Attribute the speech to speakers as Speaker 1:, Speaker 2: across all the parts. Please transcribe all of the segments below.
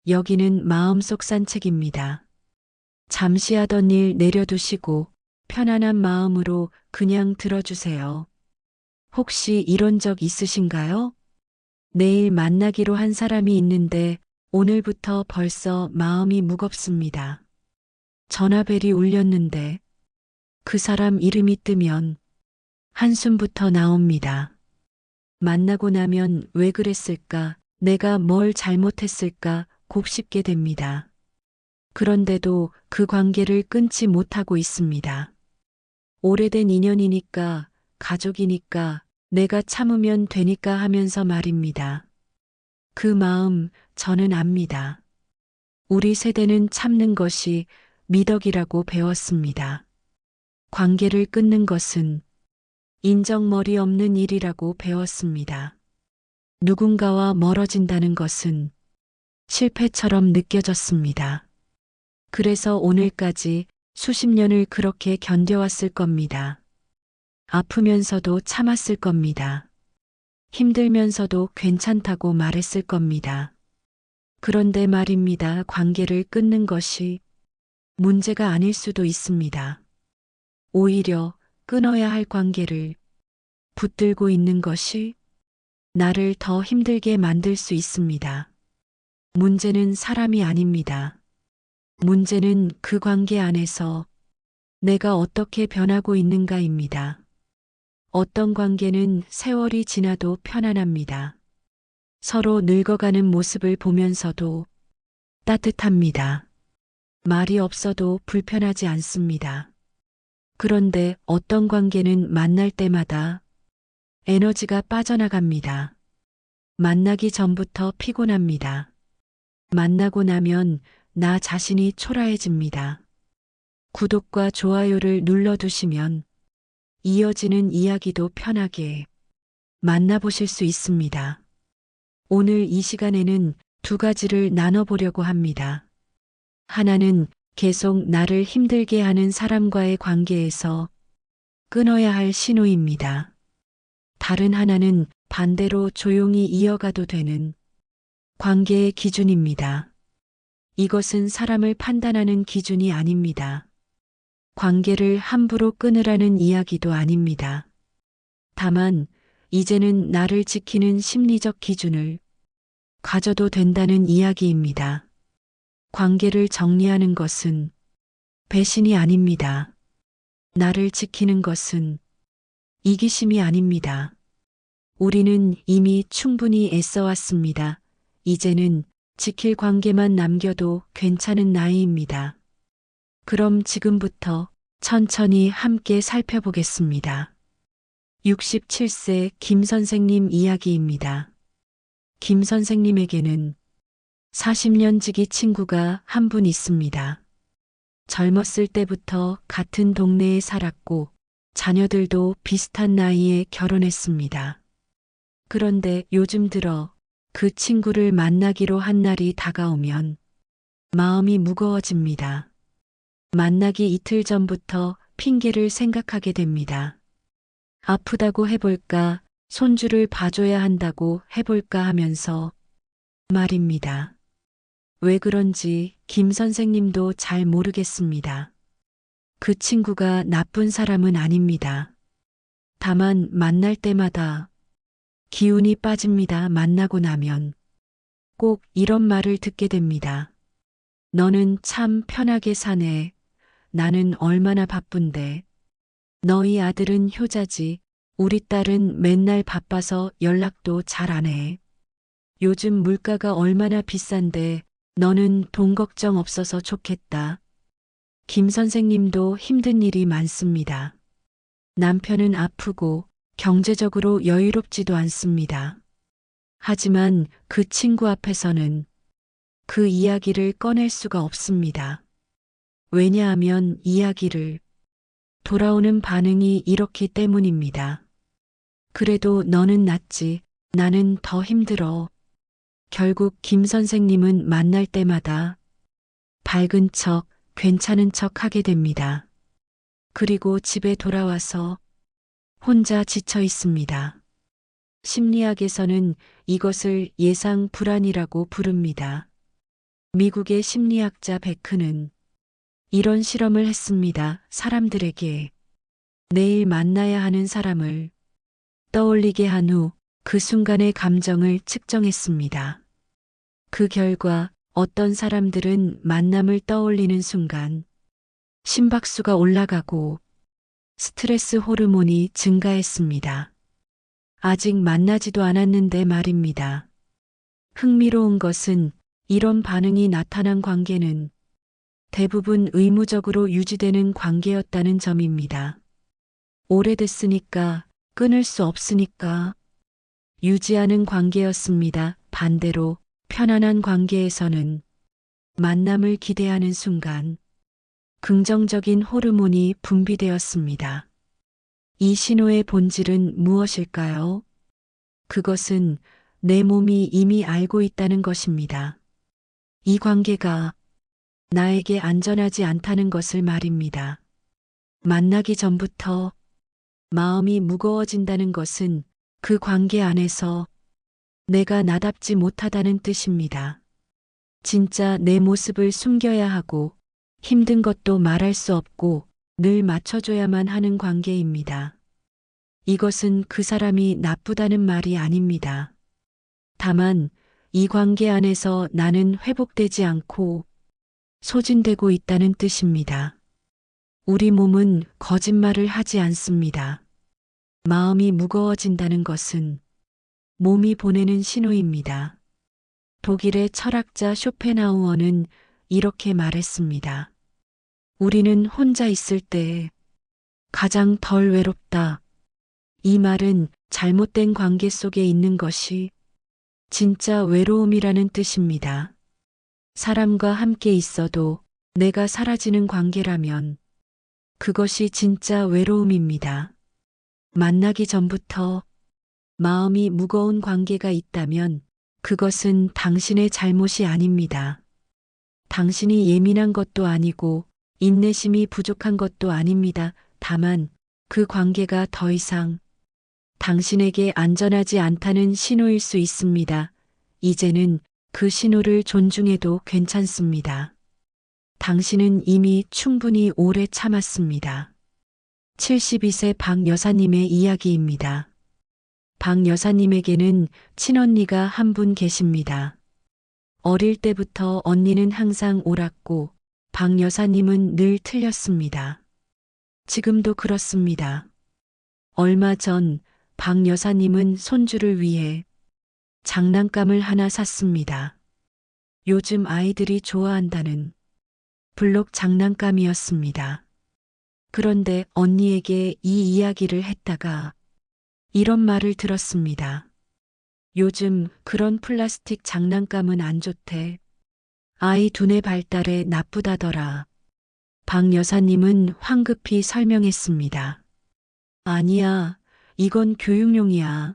Speaker 1: 여기는 마음속 산책입니다. 잠시 하던 일 내려두시고 편안한 마음으로 그냥 들어주세요. 혹시 이런 적 있으신가요? 내일 만나기로 한 사람이 있는데 오늘부터 벌써 마음이 무겁습니다. 전화벨이 울렸는데 그 사람 이름이 뜨면 한숨부터 나옵니다. 만나고 나면 왜 그랬을까? 내가 뭘 잘못했을까? 곱씹게 됩니다. 그런데도 그 관계를 끊지 못하고 있습니다. 오래된 인연이니까, 가족이니까, 내가 참으면 되니까 하면서 말입니다. 그 마음 저는 압니다. 우리 세대는 참는 것이 미덕이라고 배웠습니다. 관계를 끊는 것은 인정머리 없는 일이라고 배웠습니다. 누군가와 멀어진다는 것은 실패처럼 느껴졌습니다. 그래서 오늘까지 수십 년을 그렇게 견뎌왔을 겁니다. 아프면서도 참았을 겁니다. 힘들면서도 괜찮다고 말했을 겁니다. 그런데 말입니다. 관계를 끊는 것이 문제가 아닐 수도 있습니다. 오히려 끊어야 할 관계를 붙들고 있는 것이 나를 더 힘들게 만들 수 있습니다. 문제는 사람이 아닙니다. 문제는 그 관계 안에서 내가 어떻게 변하고 있는가입니다. 어떤 관계는 세월이 지나도 편안합니다. 서로 늙어가는 모습을 보면서도 따뜻합니다. 말이 없어도 불편하지 않습니다. 그런데 어떤 관계는 만날 때마다 에너지가 빠져나갑니다. 만나기 전부터 피곤합니다. 만나고 나면 나 자신이 초라해집니다. 구독과 좋아요를 눌러두시면 이어지는 이야기도 편하게 만나보실 수 있습니다. 오늘 이 시간에는 두 가지를 나눠보려고 합니다. 하나는 계속 나를 힘들게 하는 사람과의 관계에서 끊어야 할 신호입니다. 다른 하나는 반대로 조용히 이어가도 되는 관계의 기준입니다. 이것은 사람을 판단하는 기준이 아닙니다. 관계를 함부로 끊으라는 이야기도 아닙니다. 다만, 이제는 나를 지키는 심리적 기준을 가져도 된다는 이야기입니다. 관계를 정리하는 것은 배신이 아닙니다. 나를 지키는 것은 이기심이 아닙니다. 우리는 이미 충분히 애써왔습니다. 이제는 지킬 관계만 남겨도 괜찮은 나이입니다. 그럼 지금부터 천천히 함께 살펴보겠습니다. 67세 김 선생님 이야기입니다. 김 선생님에게는 40년 지기 친구가 한 분 있습니다. 젊었을 때부터 같은 동네에 살았고 자녀들도 비슷한 나이에 결혼했습니다. 그런데 요즘 들어 그 친구를 만나기로 한 날이 다가오면 마음이 무거워집니다. 만나기 이틀 전부터 핑계를 생각하게 됩니다. 아프다고 해볼까, 손주를 봐줘야 한다고 해볼까 하면서 말입니다. 왜 그런지 김 선생님도 잘 모르겠습니다. 그 친구가 나쁜 사람은 아닙니다. 다만 만날 때마다 기운이 빠집니다. 만나고 나면 꼭 이런 말을 듣게 됩니다. 너는 참 편하게 사네. 나는 얼마나 바쁜데. 너희 아들은 효자지. 우리 딸은 맨날 바빠서 연락도 잘 안 해. 요즘 물가가 얼마나 비싼데 너는 돈 걱정 없어서 좋겠다. 김 선생님도 힘든 일이 많습니다. 남편은 아프고 경제적으로 여유롭지도 않습니다. 하지만 그 친구 앞에서는 그 이야기를 꺼낼 수가 없습니다. 왜냐하면 이야기를 돌아오는 반응이 이렇기 때문입니다. 그래도 너는 낫지. 나는 더 힘들어. 결국 김 선생님은 만날 때마다 밝은 척, 괜찮은 척 하게 됩니다. 그리고 집에 돌아와서 혼자 지쳐 있습니다. 심리학에서는 이것을 예상 불안이라고 부릅니다. 미국의 심리학자 베크는 이런 실험을 했습니다. 사람들에게 내일 만나야 하는 사람을 떠올리게 한 후 그 순간의 감정을 측정했습니다. 그 결과 어떤 사람들은 만남을 떠올리는 순간 심박수가 올라가고 스트레스 호르몬이 증가했습니다. 아직 만나지도 않았는데 말입니다. 흥미로운 것은 이런 반응이 나타난 관계는 대부분 의무적으로 유지되는 관계였다는 점입니다. 오래됐으니까, 끊을 수 없으니까 유지하는 관계였습니다. 반대로 편안한 관계에서는 만남을 기대하는 순간 긍정적인 호르몬이 분비되었습니다. 이 신호의 본질은 무엇일까요? 그것은 내 몸이 이미 알고 있다는 것입니다. 이 관계가 나에게 안전하지 않다는 것을 말입니다. 만나기 전부터 마음이 무거워진다는 것은 그 관계 안에서 내가 나답지 못하다는 뜻입니다. 진짜 내 모습을 숨겨야 하고 힘든 것도 말할 수 없고 늘 맞춰줘야만 하는 관계입니다. 이것은 그 사람이 나쁘다는 말이 아닙니다. 다만 이 관계 안에서 나는 회복되지 않고 소진되고 있다는 뜻입니다. 우리 몸은 거짓말을 하지 않습니다. 마음이 무거워진다는 것은 몸이 보내는 신호입니다. 독일의 철학자 쇼펜하우어는 이렇게 말했습니다. 우리는 혼자 있을 때 가장 덜 외롭다. 이 말은 잘못된 관계 속에 있는 것이 진짜 외로움이라는 뜻입니다. 사람과 함께 있어도 내가 사라지는 관계라면 그것이 진짜 외로움입니다. 만나기 전부터 마음이 무거운 관계가 있다면 그것은 당신의 잘못이 아닙니다. 당신이 예민한 것도 아니고 인내심이 부족한 것도 아닙니다. 다만 그 관계가 더 이상 당신에게 안전하지 않다는 신호일 수 있습니다. 이제는 그 신호를 존중해도 괜찮습니다. 당신은 이미 충분히 오래 참았습니다. 72세 박 여사님의 이야기입니다. 박 여사님에게는 친언니가 한 분 계십니다. 어릴 때부터 언니는 항상 옳았고 박 여사님은 늘 틀렸습니다. 지금도 그렇습니다. 얼마 전 박 여사님은 손주를 위해 장난감을 하나 샀습니다. 요즘 아이들이 좋아한다는 블록 장난감이었습니다. 그런데 언니에게 이 이야기를 했다가 이런 말을 들었습니다. 요즘 그런 플라스틱 장난감은 안 좋대. 아이 두뇌 발달에 나쁘다더라. 박 여사님은 황급히 설명했습니다. 아니야, 이건 교육용이야.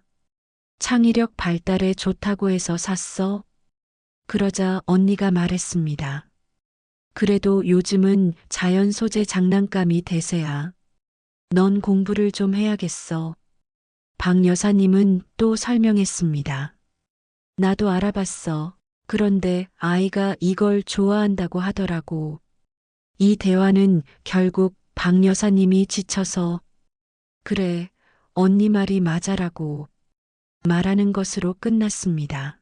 Speaker 1: 창의력 발달에 좋다고 해서 샀어. 그러자 언니가 말했습니다. 그래도 요즘은 자연 소재 장난감이 대세야. 넌 공부를 좀 해야겠어. 박 여사님은 또 설명했습니다. 나도 알아봤어. 그런데 아이가 이걸 좋아한다고 하더라고. 이 대화는 결국 박 여사님이 지쳐서 그래, 언니 말이 맞아라고 말하는 것으로 끝났습니다.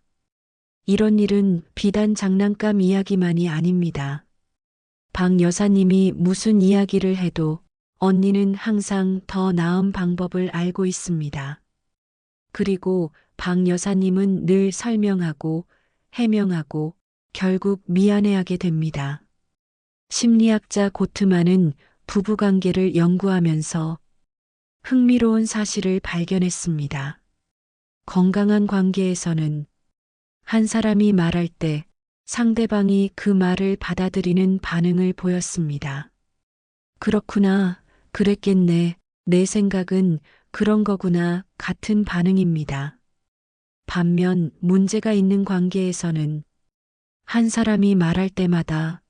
Speaker 1: 이런 일은 비단 장난감 이야기만이 아닙니다. 박 여사님이 무슨 이야기를 해도 언니는 항상 더 나은 방법을 알고 있습니다. 그리고 박 여사님은 늘 설명하고 해명하고 결국 미안해하게 됩니다. 심리학자 고트만은 부부관계를 연구하면서 흥미로운 사실을 발견했습니다. 건강한 관계에서는 한 사람이 말할 때 상대방이 그 말을 받아들이는 반응을 보였습니다. 그렇구나, 그랬겠네, 내 생각은 그런 거구나 같은 반응입니다. 반면 문제가 있는 관계에서는 한 사람이 말할 때마다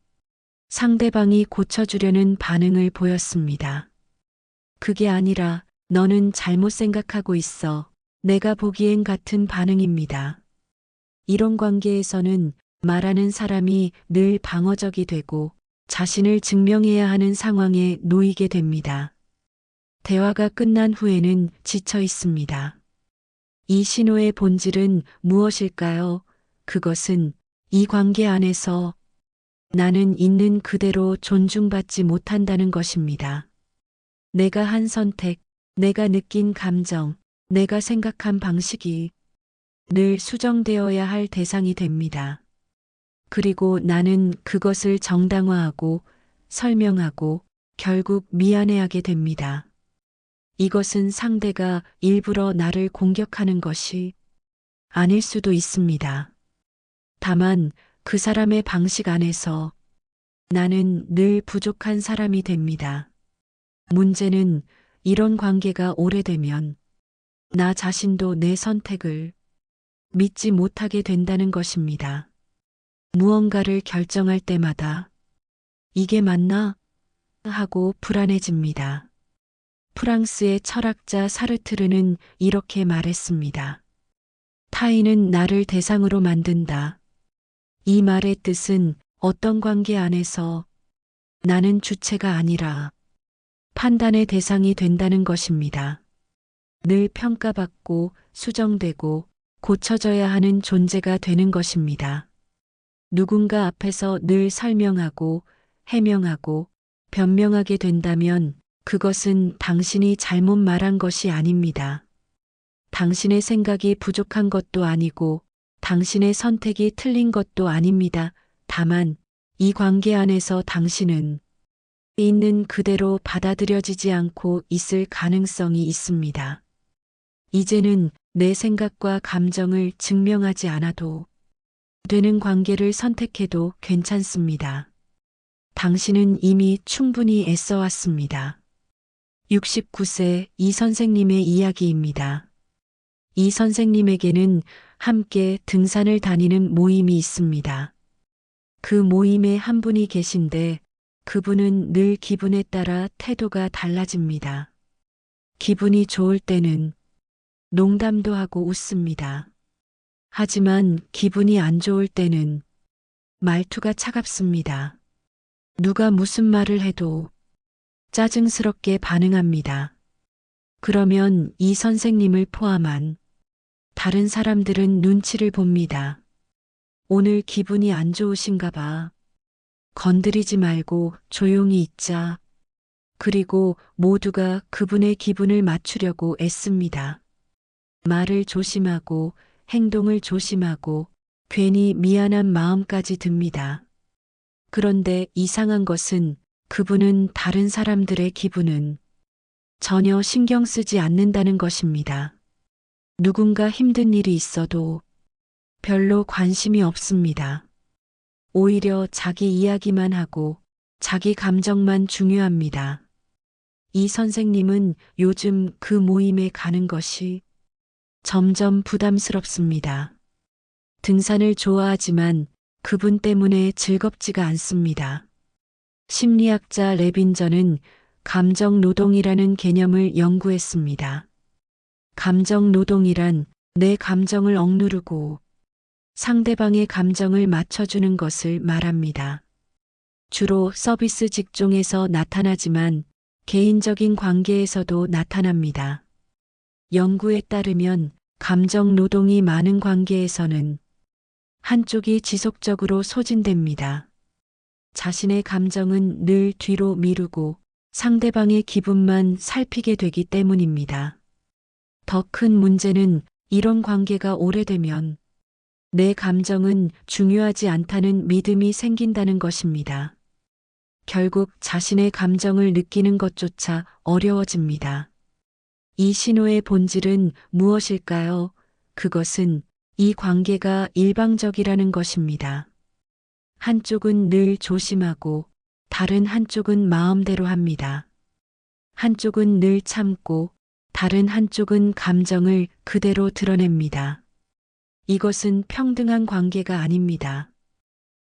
Speaker 1: 상대방이 고쳐주려는 반응을 보였습니다. 그게 아니라 너는 잘못 생각하고 있어. 내가 보기엔 같은 반응입니다. 이런 관계에서는 말하는 사람이 늘 방어적이 되고 자신을 증명해야 하는 상황에 놓이게 됩니다. 대화가 끝난 후에는 지쳐 있습니다. 이 신호의 본질은 무엇일까요? 그것은 이 관계 안에서 나는 있는 그대로 존중받지 못한다는 것입니다. 내가 한 선택, 내가 느낀 감정, 내가 생각한 방식이 늘 수정되어야 할 대상이 됩니다. 그리고 나는 그것을 정당화하고 설명하고 결국 미안해하게 됩니다. 이것은 상대가 일부러 나를 공격하는 것이 아닐 수도 있습니다. 다만 그 사람의 방식 안에서 나는 늘 부족한 사람이 됩니다. 문제는 이런 관계가 오래되면 나 자신도 내 선택을 믿지 못하게 된다는 것입니다. 무언가를 결정할 때마다 이게 맞나? 하고 불안해집니다. 프랑스의 철학자 사르트르는 이렇게 말했습니다. 타인은 나를 대상으로 만든다. 이 말의 뜻은 어떤 관계 안에서 나는 주체가 아니라 판단의 대상이 된다는 것입니다. 늘 평가받고 수정되고 고쳐져야 하는 존재가 되는 것입니다. 누군가 앞에서 늘 설명하고 해명하고 변명하게 된다면 그것은 당신이 잘못 말한 것이 아닙니다. 당신의 생각이 부족한 것도 아니고 당신의 선택이 틀린 것도 아닙니다. 다만 이 관계 안에서 당신은 있는 그대로 받아들여지지 않고 있을 가능성이 있습니다. 이제는 내 생각과 감정을 증명하지 않아도 되는 관계를 선택해도 괜찮습니다. 당신은 이미 충분히 애써왔습니다. 69세 이 선생님의 이야기입니다. 이 선생님에게는 함께 등산을 다니는 모임이 있습니다. 그 모임에 한 분이 계신데 그분은 늘 기분에 따라 태도가 달라집니다. 기분이 좋을 때는 농담도 하고 웃습니다. 하지만 기분이 안 좋을 때는 말투가 차갑습니다. 누가 무슨 말을 해도 짜증스럽게 반응합니다. 그러면 이 선생님을 포함한 다른 사람들은 눈치를 봅니다. 오늘 기분이 안 좋으신가 봐. 건드리지 말고 조용히 있자. 그리고 모두가 그분의 기분을 맞추려고 애씁니다. 말을 조심하고 행동을 조심하고 괜히 미안한 마음까지 듭니다. 그런데 이상한 것은 그분은 다른 사람들의 기분은 전혀 신경 쓰지 않는다는 것입니다. 누군가 힘든 일이 있어도 별로 관심이 없습니다. 오히려 자기 이야기만 하고 자기 감정만 중요합니다. 이 선생님은 요즘 그 모임에 가는 것이 점점 부담스럽습니다. 등산을 좋아하지만 그분 때문에 즐겁지가 않습니다. 심리학자 레빈저는 감정 노동이라는 개념을 연구했습니다. 감정 노동이란 내 감정을 억누르고 상대방의 감정을 맞춰주는 것을 말합니다. 주로 서비스 직종에서 나타나지만 개인적인 관계에서도 나타납니다. 연구에 따르면 감정 노동이 많은 관계에서는 한쪽이 지속적으로 소진됩니다. 자신의 감정은 늘 뒤로 미루고 상대방의 기분만 살피게 되기 때문입니다. 더 큰 문제는 이런 관계가 오래되면 내 감정은 중요하지 않다는 믿음이 생긴다는 것입니다. 결국 자신의 감정을 느끼는 것조차 어려워집니다. 이 신호의 본질은 무엇일까요? 그것은 이 관계가 일방적이라는 것입니다. 한쪽은 늘 조심하고 다른 한쪽은 마음대로 합니다. 한쪽은 늘 참고 다른 한쪽은 감정을 그대로 드러냅니다. 이것은 평등한 관계가 아닙니다.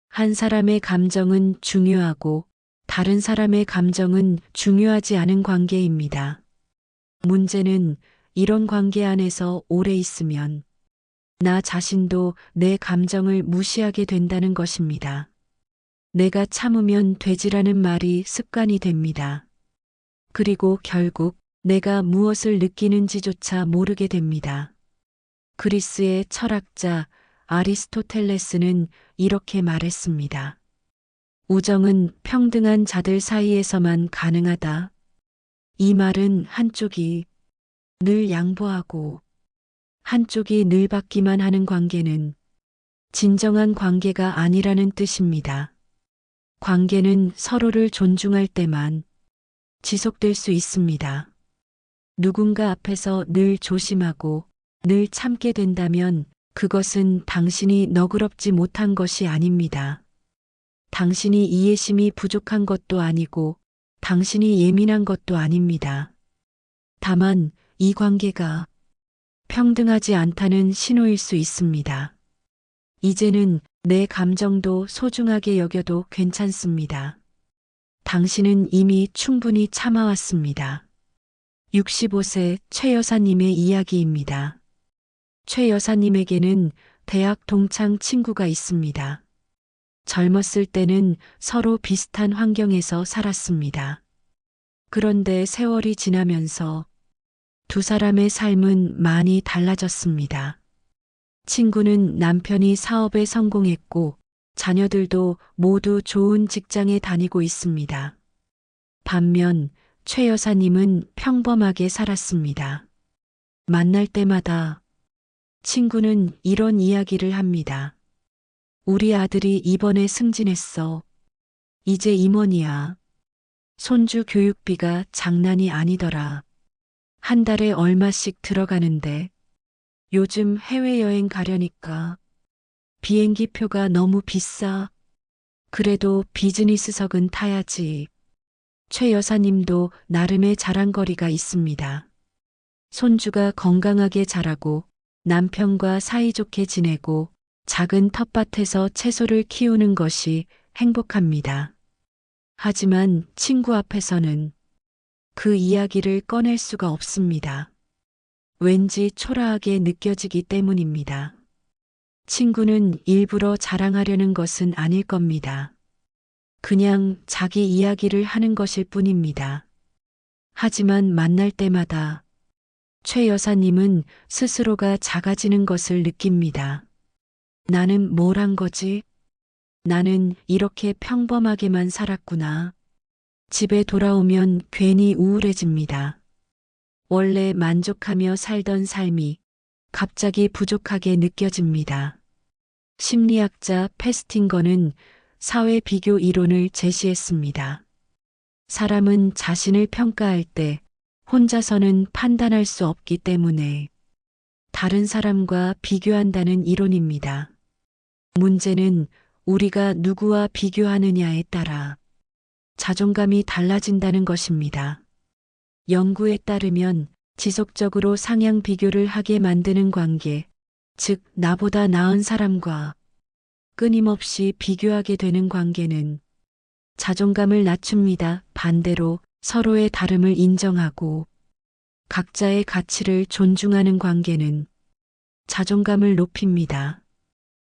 Speaker 1: 한 사람의 감정은 중요하고 다른 사람의 감정은 중요하지 않은 관계입니다. 문제는 이런 관계 안에서 오래 있으면 나 자신도 내 감정을 무시하게 된다는 것입니다. 내가 참으면 되지라는 말이 습관이 됩니다. 그리고 결국 내가 무엇을 느끼는지조차 모르게 됩니다. 그리스의 철학자 아리스토텔레스는 이렇게 말했습니다. 우정은 평등한 자들 사이에서만 가능하다. 이 말은 한쪽이 늘 양보하고 한쪽이 늘 받기만 하는 관계는 진정한 관계가 아니라는 뜻입니다. 관계는 서로를 존중할 때만 지속될 수 있습니다. 누군가 앞에서 늘 조심하고 늘 참게 된다면 그것은 당신이 너그럽지 못한 것이 아닙니다. 당신이 이해심이 부족한 것도 아니고 당신이 예민한 것도 아닙니다. 다만 이 관계가 평등하지 않다는 신호일 수 있습니다. 이제는 내 감정도 소중하게 여겨도 괜찮습니다. 당신은 이미 충분히 참아왔습니다. 65세 최 여사님의 이야기입니다. 최 여사님에게는 대학 동창 친구가 있습니다. 젊었을 때는 서로 비슷한 환경에서 살았습니다. 그런데 세월이 지나면서 두 사람의 삶은 많이 달라졌습니다. 친구는 남편이 사업에 성공했고 자녀들도 모두 좋은 직장에 다니고 있습니다. 반면 최 여사님은 평범하게 살았습니다. 만날 때마다 친구는 이런 이야기를 합니다. 우리 아들이 이번에 승진했어. 이제 임원이야. 손주 교육비가 장난이 아니더라. 한 달에 얼마씩 들어가는데 요즘 해외여행 가려니까 비행기 표가 너무 비싸. 그래도 비즈니스석은 타야지. 최 여사님도 나름의 자랑거리가 있습니다. 손주가 건강하게 자라고 남편과 사이좋게 지내고 작은 텃밭에서 채소를 키우는 것이 행복합니다. 하지만 친구 앞에서는 그 이야기를 꺼낼 수가 없습니다. 왠지 초라하게 느껴지기 때문입니다. 친구는 일부러 자랑하려는 것은 아닐 겁니다. 그냥 자기 이야기를 하는 것일 뿐입니다. 하지만 만날 때마다 최 여사님은 스스로가 작아지는 것을 느낍니다. 나는 뭘 한 거지? 나는 이렇게 평범하게만 살았구나. 집에 돌아오면 괜히 우울해집니다. 원래 만족하며 살던 삶이 갑자기 부족하게 느껴집니다. 심리학자 패스팅거는 사회 비교 이론을 제시했습니다. 사람은 자신을 평가할 때 혼자서는 판단할 수 없기 때문에 다른 사람과 비교한다는 이론입니다. 문제는 우리가 누구와 비교하느냐에 따라 자존감이 달라진다는 것입니다. 연구에 따르면 지속적으로 상향 비교를 하게 만드는 관계, 즉 나보다 나은 사람과 끊임없이 비교하게 되는 관계는 자존감을 낮춥니다. 반대로 서로의 다름을 인정하고 각자의 가치를 존중하는 관계는 자존감을 높입니다.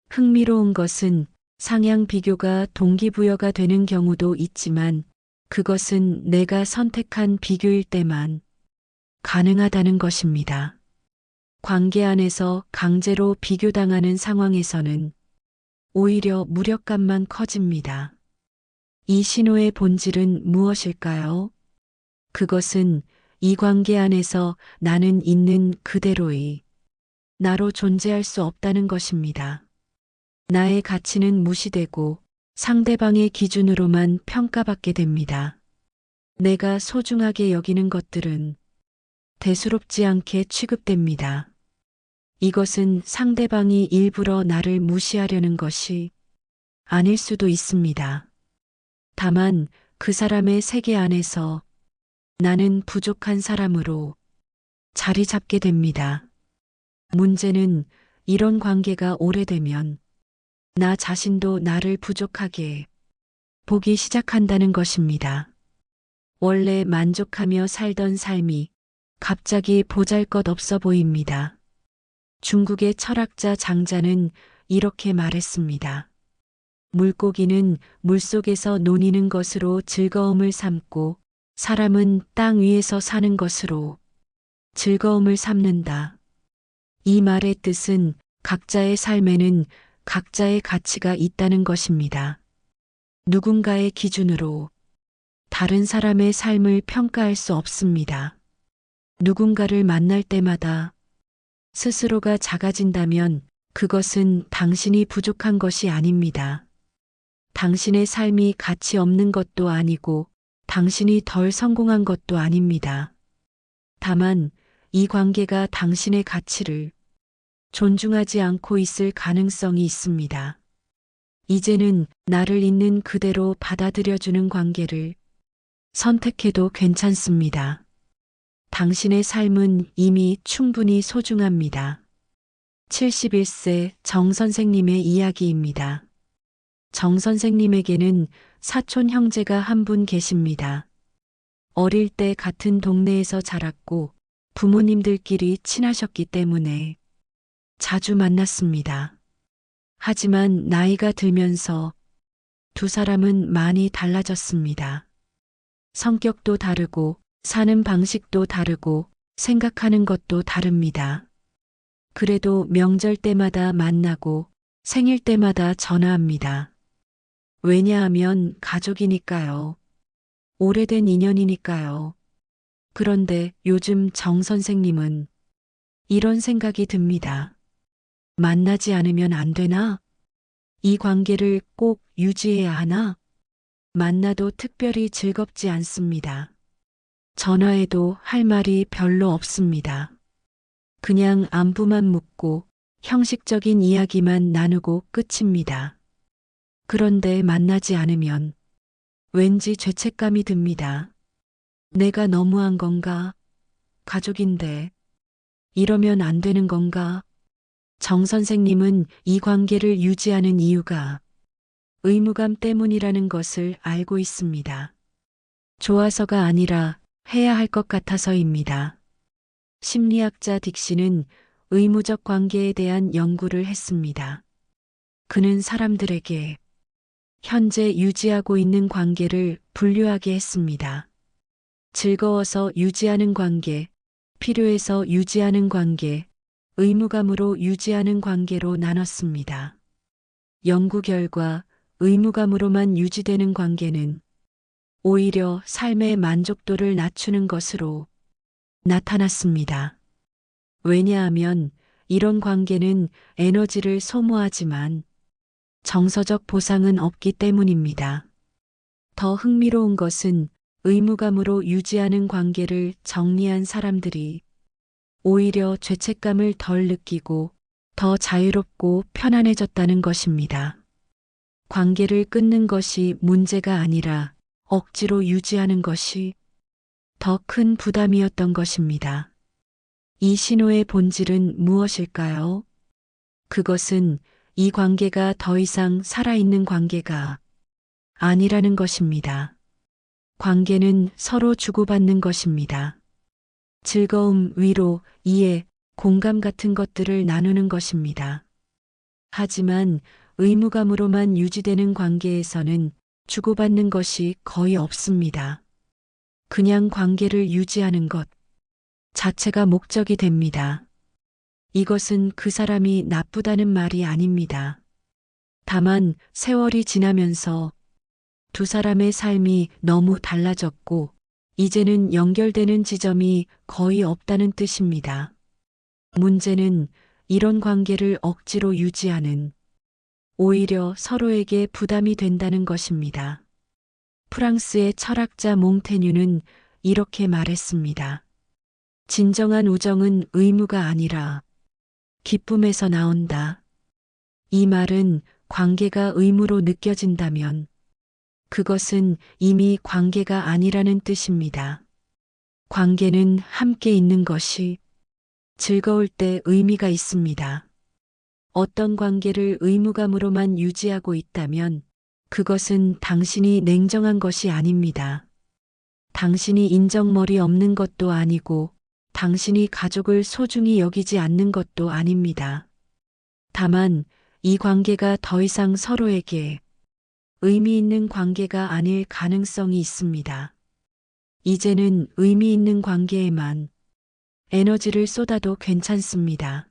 Speaker 1: 흥미로운 것은 상향 비교가 동기부여가 되는 경우도 있지만 그것은 내가 선택한 비교일 때만 가능하다는 것입니다. 관계 안에서 강제로 비교당하는 상황에서는 오히려 무력감만 커집니다. 이 신호의 본질은 무엇일까요? 그것은 이 관계 안에서 나는 있는 그대로의 나로 존재할 수 없다는 것입니다. 나의 가치는 무시되고 상대방의 기준으로만 평가받게 됩니다. 내가 소중하게 여기는 것들은 대수롭지 않게 취급됩니다. 이것은 상대방이 일부러 나를 무시하려는 것이 아닐 수도 있습니다. 다만 그 사람의 세계 안에서 나는 부족한 사람으로 자리 잡게 됩니다. 문제는 이런 관계가 오래되면 나 자신도 나를 부족하게 보기 시작한다는 것입니다. 원래 만족하며 살던 삶이 갑자기 보잘것없어 보입니다. 중국의 철학자 장자는 이렇게 말했습니다. 물고기는 물속에서 노니는 것으로 즐거움을 삼고 사람은 땅 위에서 사는 것으로 즐거움을 삼는다. 이 말의 뜻은 각자의 삶에는 각자의 가치가 있다는 것입니다. 누군가의 기준으로 다른 사람의 삶을 평가할 수 없습니다. 누군가를 만날 때마다 스스로가 작아진다면 그것은 당신이 부족한 것이 아닙니다. 당신의 삶이 가치 없는 것도 아니고 당신이 덜 성공한 것도 아닙니다. 다만 이 관계가 당신의 가치를 존중하지 않고 있을 가능성이 있습니다. 이제는 나를 있는 그대로 받아들여주는 관계를 선택해도 괜찮습니다. 당신의 삶은 이미 충분히 소중합니다. 71세 정 선생님의 이야기입니다. 정 선생님에게는 사촌 형제가 한 분 계십니다. 어릴 때 같은 동네에서 자랐고 부모님들끼리 친하셨기 때문에 자주 만났습니다. 하지만 나이가 들면서 두 사람은 많이 달라졌습니다. 성격도 다르고 사는 방식도 다르고 생각하는 것도 다릅니다. 그래도 명절 때마다 만나고 생일 때마다 전화합니다. 왜냐하면 가족이니까요. 오래된 인연이니까요. 그런데 요즘 정 선생님은 이런 생각이 듭니다. 만나지 않으면 안 되나? 이 관계를 꼭 유지해야 하나? 만나도 특별히 즐겁지 않습니다. 전화해도 할 말이 별로 없습니다. 그냥 안부만 묻고 형식적인 이야기만 나누고 끝입니다. 그런데 만나지 않으면 왠지 죄책감이 듭니다. 내가 너무한 건가? 가족인데 이러면 안 되는 건가? 정 선생님은 이 관계를 유지하는 이유가 의무감 때문이라는 것을 알고 있습니다. 좋아서가 아니라 해야 할 것 같아서입니다. 심리학자 딕시는 의무적 관계에 대한 연구를 했습니다. 그는 사람들에게 현재 유지하고 있는 관계를 분류하게 했습니다. 즐거워서 유지하는 관계, 필요해서 유지하는 관계, 의무감으로 유지하는 관계로 나눴습니다. 연구 결과 의무감으로만 유지되는 관계는 오히려 삶의 만족도를 낮추는 것으로 나타났습니다. 왜냐하면 이런 관계는 에너지를 소모하지만 정서적 보상은 없기 때문입니다. 더 흥미로운 것은 의무감으로 유지하는 관계를 정리한 사람들이 오히려 죄책감을 덜 느끼고 더 자유롭고 편안해졌다는 것입니다. 관계를 끊는 것이 문제가 아니라 억지로 유지하는 것이 더 큰 부담이었던 것입니다. 이 신호의 본질은 무엇일까요? 그것은 이 관계가 더 이상 살아있는 관계가 아니라는 것입니다. 관계는 서로 주고받는 것입니다. 즐거움, 위로, 이해, 공감 같은 것들을 나누는 것입니다. 하지만 의무감으로만 유지되는 관계에서는 주고받는 것이 거의 없습니다. 그냥 관계를 유지하는 것 자체가 목적이 됩니다. 이것은 그 사람이 나쁘다는 말이 아닙니다. 다만 세월이 지나면서 두 사람의 삶이 너무 달라졌고 이제는 연결되는 지점이 거의 없다는 뜻입니다. 문제는 이런 관계를 억지로 유지하는 오히려 서로에게 부담이 된다는 것입니다. 프랑스의 철학자 몽테뉴는 이렇게 말했습니다. 진정한 우정은 의무가 아니라 기쁨에서 나온다. 이 말은 관계가 의무로 느껴진다면 그것은 이미 관계가 아니라는 뜻입니다. 관계는 함께 있는 것이 즐거울 때 의미가 있습니다. 어떤 관계를 의무감으로만 유지하고 있다면 그것은 당신이 냉정한 것이 아닙니다. 당신이 인정머리 없는 것도 아니고 당신이 가족을 소중히 여기지 않는 것도 아닙니다. 다만 이 관계가 더 이상 서로에게 의미 있는 관계가 아닐 가능성이 있습니다. 이제는 의미 있는 관계에만 에너지를 쏟아도 괜찮습니다.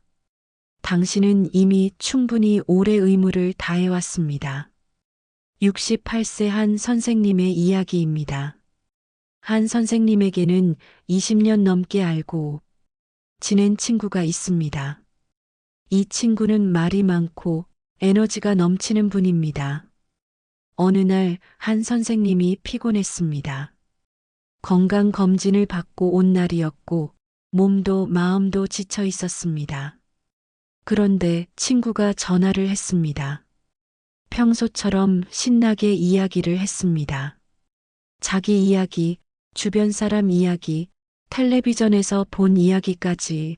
Speaker 1: 당신은 이미 충분히 오래 의무를 다해왔습니다. 68세 한 선생님의 이야기입니다. 한 선생님에게는 20년 넘게 알고 지낸 친구가 있습니다. 이 친구는 말이 많고 에너지가 넘치는 분입니다. 어느 날 한 선생님이 피곤했습니다. 건강검진을 받고 온 날이었고 몸도 마음도 지쳐 있었습니다. 그런데 친구가 전화를 했습니다. 평소처럼 신나게 이야기를 했습니다. 자기 이야기, 주변 사람 이야기, 텔레비전에서 본 이야기까지.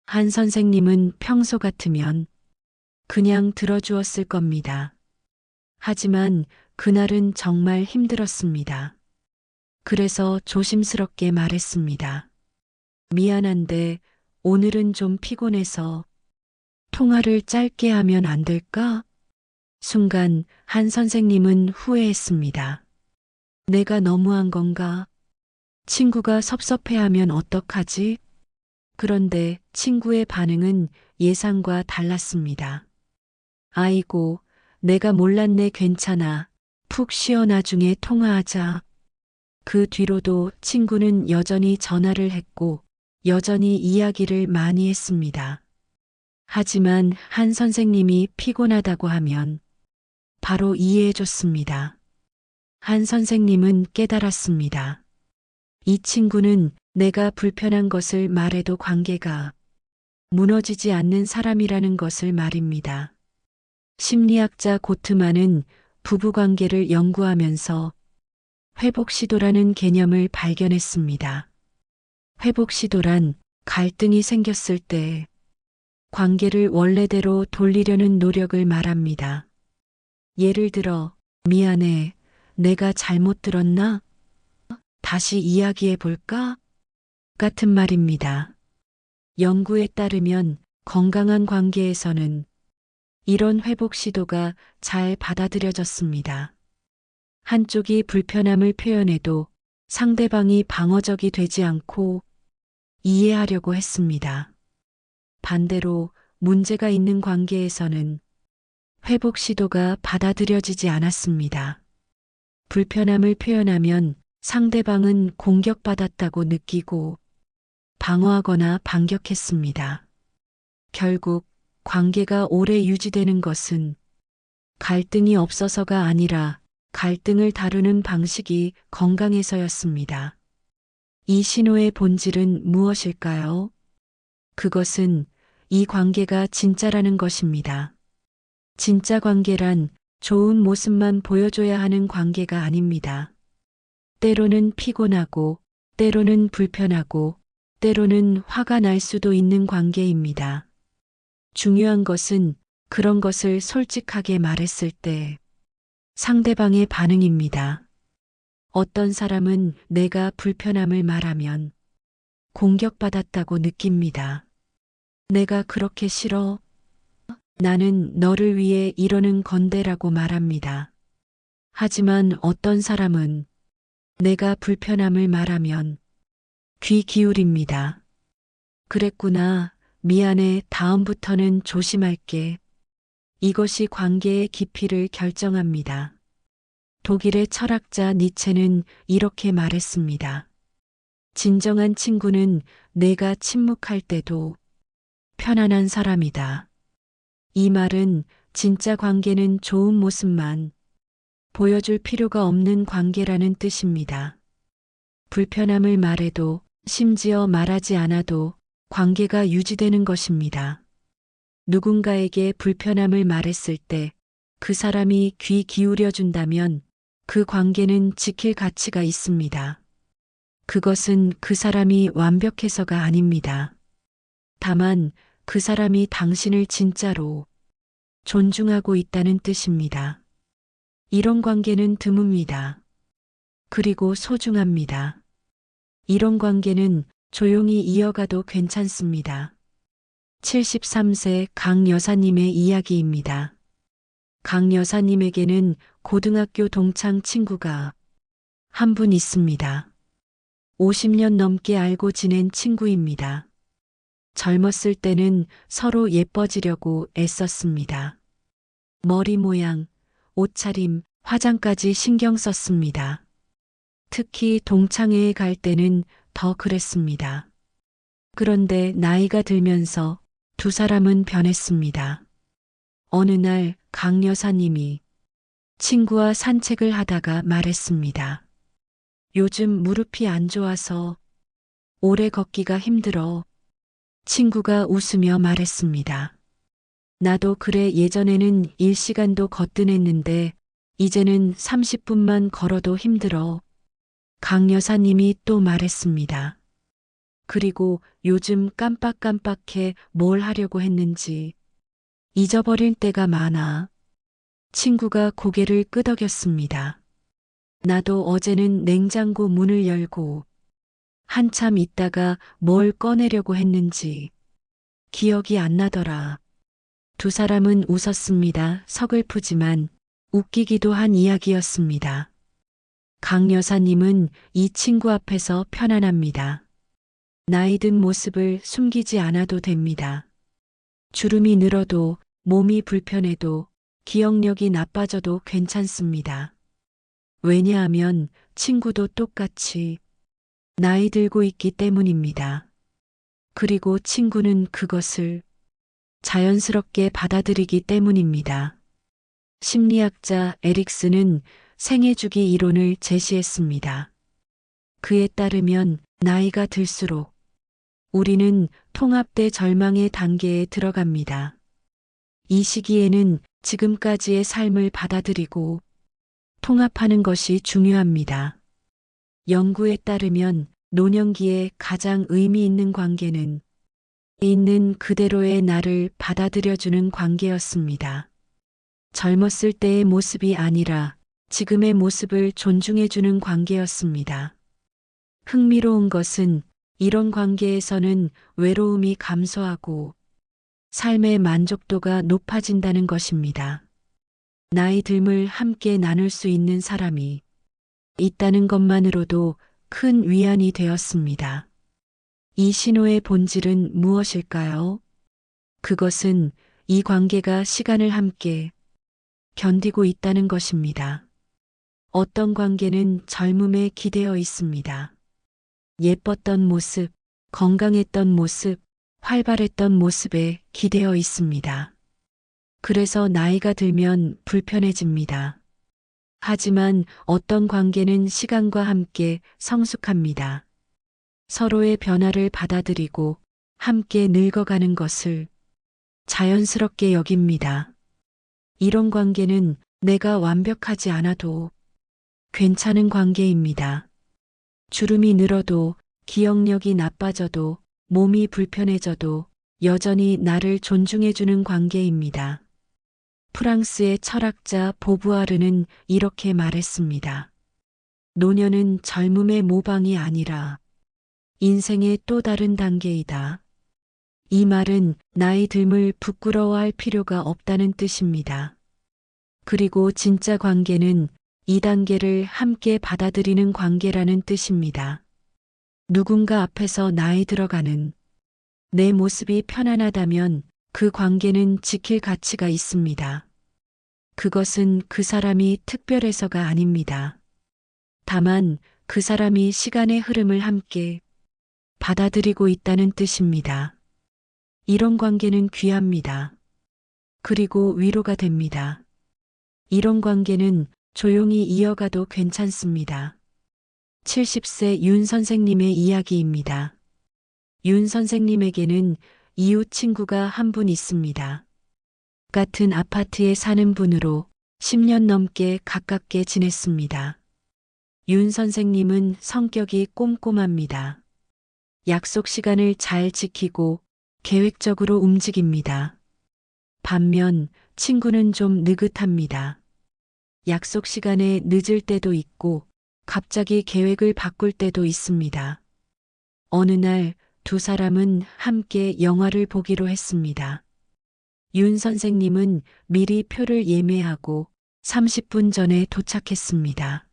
Speaker 1: 한 선생님은 평소 같으면 그냥 들어주었을 겁니다. 하지만 그날은 정말 힘들었습니다. 그래서 조심스럽게 말했습니다. 미안한데 오늘은 좀 피곤해서 통화를 짧게 하면 안 될까? 순간 한 선생님은 후회했습니다. 내가 너무한 건가? 친구가 섭섭해하면 어떡하지? 그런데 친구의 반응은 예상과 달랐습니다. 아이고, 내가 몰랐네. 괜찮아. 푹 쉬어 나중에 통화하자. 그 뒤로도 친구는 여전히 전화를 했고 여전히 이야기를 많이 했습니다. 하지만 한 선생님이 피곤하다고 하면 바로 이해해 줬습니다. 한 선생님은 깨달았습니다. 이 친구는 내가 불편한 것을 말해도 관계가 무너지지 않는 사람이라는 것을 말입니다. 심리학자 고트만은 부부관계를 연구하면서 회복시도라는 개념을 발견했습니다. 회복시도란 갈등이 생겼을 때 관계를 원래대로 돌리려는 노력을 말합니다. 예를 들어, 미안해, 내가 잘못 들었나? 다시 이야기해 볼까? 같은 말입니다. 연구에 따르면 건강한 관계에서는 이런 회복 시도가 잘 받아들여졌습니다. 한쪽이 불편함을 표현해도 상대방이 방어적이 되지 않고 이해하려고 했습니다. 반대로 문제가 있는 관계에서는 회복 시도가 받아들여지지 않았습니다. 불편함을 표현하면 상대방은 공격받았다고 느끼고 방어하거나 반격했습니다. 결국 관계가 오래 유지되는 것은 갈등이 없어서가 아니라 갈등을 다루는 방식이 건강해서였습니다. 이 신호의 본질은 무엇일까요? 그것은 이 관계가 진짜라는 것입니다. 진짜 관계란 좋은 모습만 보여줘야 하는 관계가 아닙니다. 때로는 피곤하고, 때로는 불편하고, 때로는 화가 날 수도 있는 관계입니다. 중요한 것은 그런 것을 솔직하게 말했을 때 상대방의 반응입니다. 어떤 사람은 내가 불편함을 말하면 공격받았다고 느낍니다. 내가 그렇게 싫어? 나는 너를 위해 이러는 건데라고 말합니다. 하지만 어떤 사람은 내가 불편함을 말하면 귀 기울입니다. 그랬구나. 미안해. 다음부터는 조심할게. 이것이 관계의 깊이를 결정합니다. 독일의 철학자 니체는 이렇게 말했습니다. 진정한 친구는 내가 침묵할 때도 편안한 사람이다. 이 말은 진짜 관계는 좋은 모습만 보여줄 필요가 없는 관계라는 뜻입니다. 불편함을 말해도 심지어 말하지 않아도 관계가 유지되는 것입니다. 누군가에게 불편함을 말했을 때 그 사람이 귀 기울여 준다면 그 관계는 지킬 가치가 있습니다. 그것은 그 사람이 완벽해서가 아닙니다. 다만 그 사람이 당신을 진짜로 존중하고 있다는 뜻입니다. 이런 관계는 드뭅니다. 그리고 소중합니다. 이런 관계는 조용히 이어가도 괜찮습니다. 73세 강 여사님의 이야기입니다. 강 여사님에게는 고등학교 동창 친구가 한 분 있습니다. 50년 넘게 알고 지낸 친구입니다. 젊었을 때는 서로 예뻐지려고 애썼습니다. 머리 모양, 옷차림, 화장까지 신경 썼습니다. 특히 동창회에 갈 때는 더 그랬습니다. 그런데 나이가 들면서 두 사람은 변했습니다. 어느 날 강 여사님이 친구와 산책을 하다가 말했습니다. 요즘 무릎이 안 좋아서 오래 걷기가 힘들어. 친구가 웃으며 말했습니다. 나도 그래 예전에는 1시간도 거뜬했는데 이제는 30분만 걸어도 힘들어. 강 여사님이 또 말했습니다. 그리고 요즘 깜빡깜빡해 뭘 하려고 했는지 잊어버릴 때가 많아. 친구가 고개를 끄덕였습니다. 나도 어제는 냉장고 문을 열고 한참 있다가 뭘 꺼내려고 했는지 기억이 안 나더라. 두 사람은 웃었습니다. 서글프지만 웃기기도 한 이야기였습니다. 강 여사님은 이 친구 앞에서 편안합니다. 나이 든 모습을 숨기지 않아도 됩니다. 주름이 늘어도 몸이 불편해도 기억력이 나빠져도 괜찮습니다. 왜냐하면 친구도 똑같이 나이 들고 있기 때문입니다. 그리고 친구는 그것을 자연스럽게 받아들이기 때문입니다. 심리학자 에릭슨은 생애주기 이론을 제시했습니다. 그에 따르면 나이가 들수록 우리는 통합대 절망의 단계에 들어갑니다. 이 시기에는 지금까지의 삶을 받아들이고 통합하는 것이 중요합니다. 연구에 따르면 노년기에 가장 의미 있는 관계는 있는 그대로의 나를 받아들여주는 관계였습니다. 젊었을 때의 모습이 아니라 지금의 모습을 존중해주는 관계였습니다. 흥미로운 것은 이런 관계에서는 외로움이 감소하고 삶의 만족도가 높아진다는 것입니다. 나이 듦을 함께 나눌 수 있는 사람이 있다는 것만으로도 큰 위안이 되었습니다. 이 신호의 본질은 무엇일까요? 그것은 이 관계가 시간을 함께 견디고 있다는 것입니다. 어떤 관계는 젊음에 기대어 있습니다. 예뻤던 모습, 건강했던 모습, 활발했던 모습에 기대어 있습니다. 그래서 나이가 들면 불편해집니다. 하지만 어떤 관계는 시간과 함께 성숙합니다. 서로의 변화를 받아들이고 함께 늙어가는 것을 자연스럽게 여깁니다. 이런 관계는 내가 완벽하지 않아도 괜찮은 관계입니다. 주름이 늘어도 기억력이 나빠져도 몸이 불편해져도 여전히 나를 존중해주는 관계입니다. 프랑스의 철학자 보부아르는 이렇게 말했습니다. 노년은 젊음의 모방이 아니라 인생의 또 다른 단계이다. 이 말은 나이 듦을 부끄러워할 필요가 없다는 뜻입니다. 그리고 진짜 관계는 이 단계를 함께 받아들이는 관계라는 뜻입니다. 누군가 앞에서 나이 들어가는 내 모습이 편안하다면 그 관계는 지킬 가치가 있습니다. 그것은 그 사람이 특별해서가 아닙니다. 다만 그 사람이 시간의 흐름을 함께 받아들이고 있다는 뜻입니다. 이런 관계는 귀합니다. 그리고 위로가 됩니다. 이런 관계는 조용히 이어가도 괜찮습니다. 70세 윤 선생님의 이야기입니다. 윤 선생님에게는 이웃 친구가 한 분 있습니다. 같은 아파트에 사는 분으로 10년 넘게 가깝게 지냈습니다. 윤 선생님은 성격이 꼼꼼합니다. 약속 시간을 잘 지키고 계획적으로 움직입니다. 반면 친구는 좀 느긋합니다. 약속 시간에 늦을 때도 있고 갑자기 계획을 바꿀 때도 있습니다. 어느 날 두 사람은 함께 영화를 보기로 했습니다. 윤 선생님은 미리 표를 예매하고 30분 전에 도착했습니다.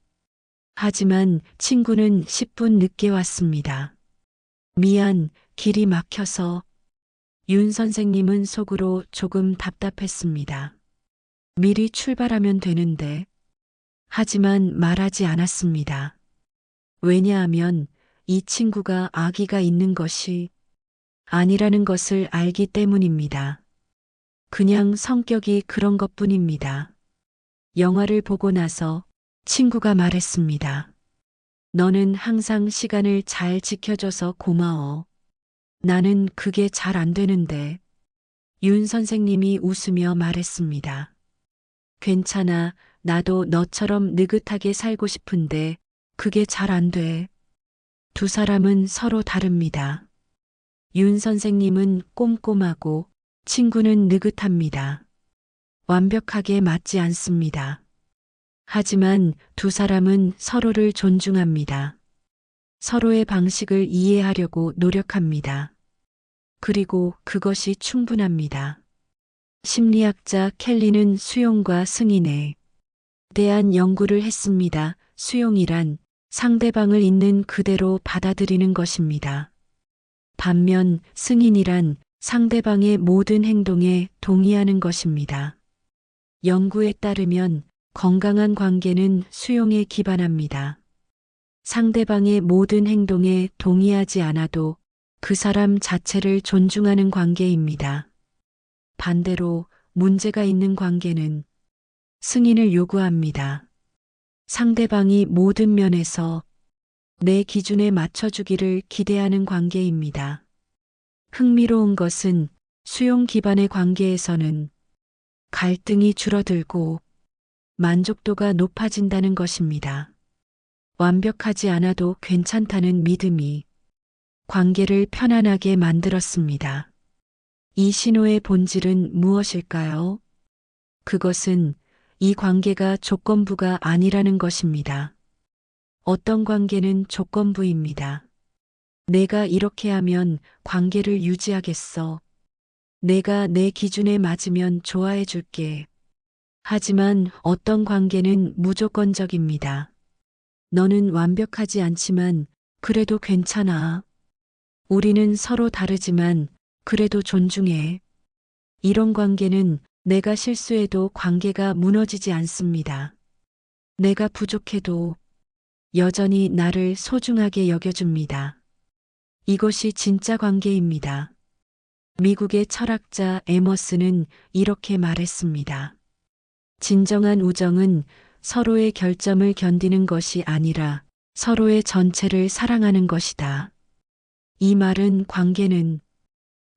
Speaker 1: 하지만 친구는 10분 늦게 왔습니다. 미안, 길이 막혀서. 윤 선생님은 속으로 조금 답답했습니다. 미리 출발하면 되는데. 하지만 말하지 않았습니다. 왜냐하면 이 친구가 아기가 있는 것이 아니라는 것을 알기 때문입니다. 그냥 성격이 그런 것뿐입니다. 영화를 보고 나서 친구가 말했습니다. 너는 항상 시간을 잘 지켜줘서 고마워. 나는 그게 잘 안 되는데. 윤 선생님이 웃으며 말했습니다. 괜찮아. 나도 너처럼 느긋하게 살고 싶은데 그게 잘 안 돼. 두 사람은 서로 다릅니다. 윤 선생님은 꼼꼼하고 친구는 느긋합니다. 완벽하게 맞지 않습니다. 하지만 두 사람은 서로를 존중합니다. 서로의 방식을 이해하려고 노력합니다. 그리고 그것이 충분합니다. 심리학자 켈리는 수용과 승인에 대한 연구를 했습니다. 수용이란 상대방을 있는 그대로 받아들이는 것입니다. 반면 승인이란 상대방의 모든 행동에 동의하는 것입니다. 연구에 따르면 건강한 관계는 수용에 기반합니다. 상대방의 모든 행동에 동의하지 않아도 그 사람 자체를 존중하는 관계입니다. 반대로 문제가 있는 관계는 승인을 요구합니다. 상대방이 모든 면에서 내 기준에 맞춰주기를 기대하는 관계입니다. 흥미로운 것은 수용 기반의 관계에서는 갈등이 줄어들고 만족도가 높아진다는 것입니다. 완벽하지 않아도 괜찮다는 믿음이 관계를 편안하게 만들었습니다. 이 신호의 본질은 무엇일까요? 그것은 이 관계가 조건부가 아니라는 것입니다. 어떤 관계는 조건부입니다. 내가 이렇게 하면 관계를 유지하겠어. 내가 내 기준에 맞으면 좋아해 줄게. 하지만 어떤 관계는 무조건적입니다. 너는 완벽하지 않지만 그래도 괜찮아. 우리는 서로 다르지만 그래도 존중해. 이런 관계는 내가 실수해도 관계가 무너지지 않습니다. 내가 부족해도 여전히 나를 소중하게 여겨줍니다. 이것이 진짜 관계입니다. 미국의 철학자 에머스는 이렇게 말했습니다. 진정한 우정은 서로의 결점을 견디는 것이 아니라 서로의 전체를 사랑하는 것이다. 이 말은 관계는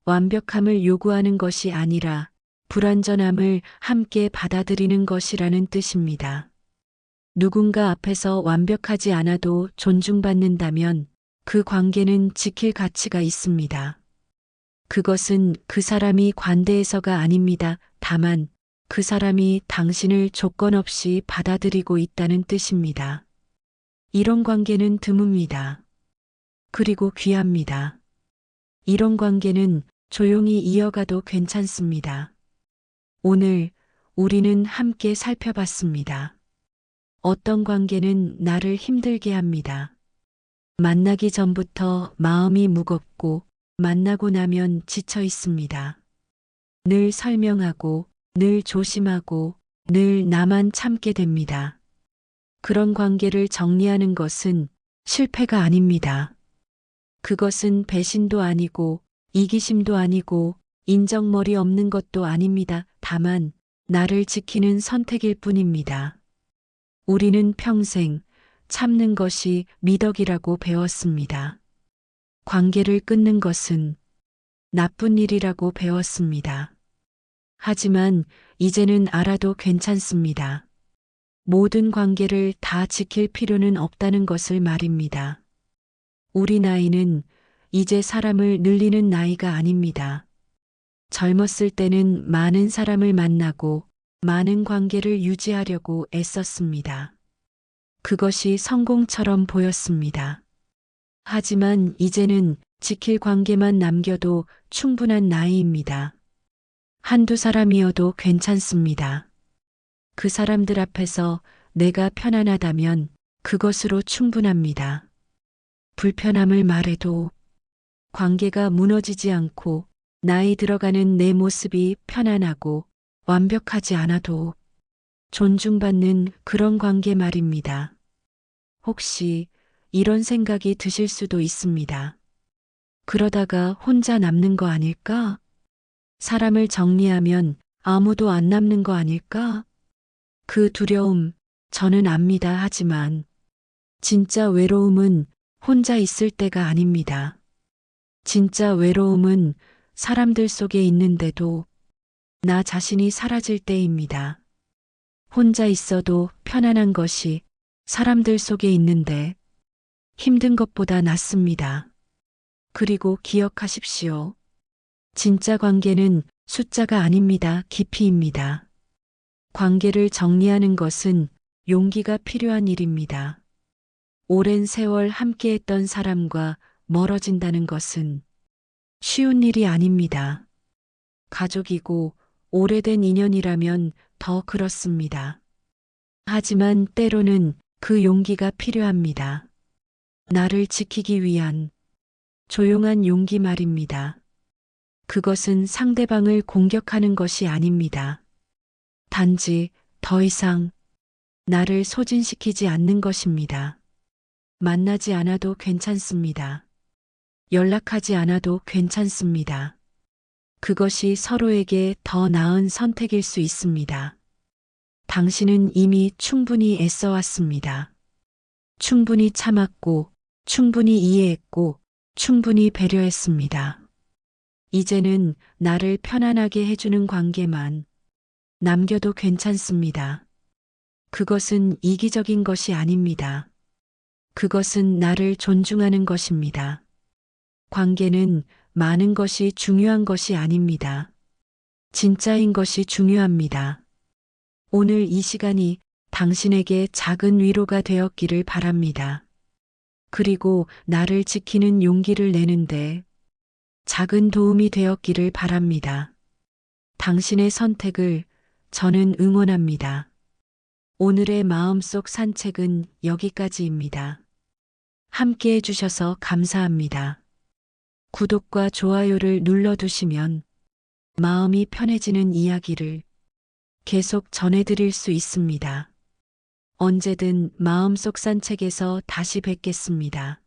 Speaker 1: 완벽함을 요구하는 것이 아니라 불완전함을 함께 받아들이는 것이라는 뜻입니다. 누군가 앞에서 완벽하지 않아도 존중받는다면 그 관계는 지킬 가치가 있습니다. 그것은 그 사람이 관대해서가 아닙니다. 다만 그 사람이 당신을 조건 없이 받아들이고 있다는 뜻입니다. 이런 관계는 드뭅니다. 그리고 귀합니다. 이런 관계는 조용히 이어가도 괜찮습니다. 오늘 우리는 함께 살펴봤습니다. 어떤 관계는 나를 힘들게 합니다. 만나기 전부터 마음이 무겁고 만나고 나면 지쳐 있습니다. 늘 설명하고 늘 조심하고 늘 나만 참게 됩니다. 그런 관계를 정리하는 것은 실패가 아닙니다. 그것은 배신도 아니고 이기심도 아니고 인정머리 없는 것도 아닙니다. 다만 나를 지키는 선택일 뿐입니다. 우리는 평생 참는 것이 미덕이라고 배웠습니다. 관계를 끊는 것은 나쁜 일이라고 배웠습니다. 하지만 이제는 알아도 괜찮습니다. 모든 관계를 다 지킬 필요는 없다는 것을 말입니다. 우리 나이는 이제 사람을 늘리는 나이가 아닙니다. 젊었을 때는 많은 사람을 만나고 많은 관계를 유지하려고 애썼습니다. 그것이 성공처럼 보였습니다. 하지만 이제는 지킬 관계만 남겨도 충분한 나이입니다. 한두 사람이어도 괜찮습니다. 그 사람들 앞에서 내가 편안하다면 그것으로 충분합니다. 불편함을 말해도, 관계가 무너지지 않고 나이 들어가는 내 모습이 편안하고 완벽하지 않아도 존중받는 그런 관계 말입니다. 혹시 이런 생각이 드실 수도 있습니다. 그러다가 혼자 남는 거 아닐까? 사람을 정리하면 아무도 안 남는 거 아닐까? 그 두려움, 저는 압니다. 하지만 진짜 외로움은 혼자 있을 때가 아닙니다. 진짜 외로움은 사람들 속에 있는데도 나 자신이 사라질 때입니다. 혼자 있어도 편안한 것이 사람들 속에 있는데 힘든 것보다 낫습니다. 그리고 기억하십시오. 진짜 관계는 숫자가 아닙니다. 깊이입니다. 관계를 정리하는 것은 용기가 필요한 일입니다. 오랜 세월 함께했던 사람과 멀어진다는 것은 쉬운 일이 아닙니다. 가족이고 오래된 인연이라면 더 그렇습니다. 하지만 때로는 그 용기가 필요합니다. 나를 지키기 위한 조용한 용기 말입니다. 그것은 상대방을 공격하는 것이 아닙니다. 단지 더 이상 나를 소진시키지 않는 것입니다. 만나지 않아도 괜찮습니다. 연락하지 않아도 괜찮습니다. 그것이 서로에게 더 나은 선택일 수 있습니다. 당신은 이미 충분히 애써왔습니다. 충분히 참았고, 충분히 이해했고, 충분히 배려했습니다. 이제는 나를 편안하게 해주는 관계만 남겨도 괜찮습니다. 그것은 이기적인 것이 아닙니다. 그것은 나를 존중하는 것입니다. 관계는 많은 것이 중요한 것이 아닙니다. 진짜인 것이 중요합니다. 오늘 이 시간이 당신에게 작은 위로가 되었기를 바랍니다. 그리고 나를 지키는 용기를 내는데 작은 도움이 되었기를 바랍니다. 당신의 선택을 저는 응원합니다. 오늘의 마음속 산책은 여기까지입니다. 함께 해주셔서 감사합니다. 구독과 좋아요를 눌러두시면 마음이 편해지는 이야기를 계속 전해드릴 수 있습니다. 언제든 마음속 산책에서 다시 뵙겠습니다.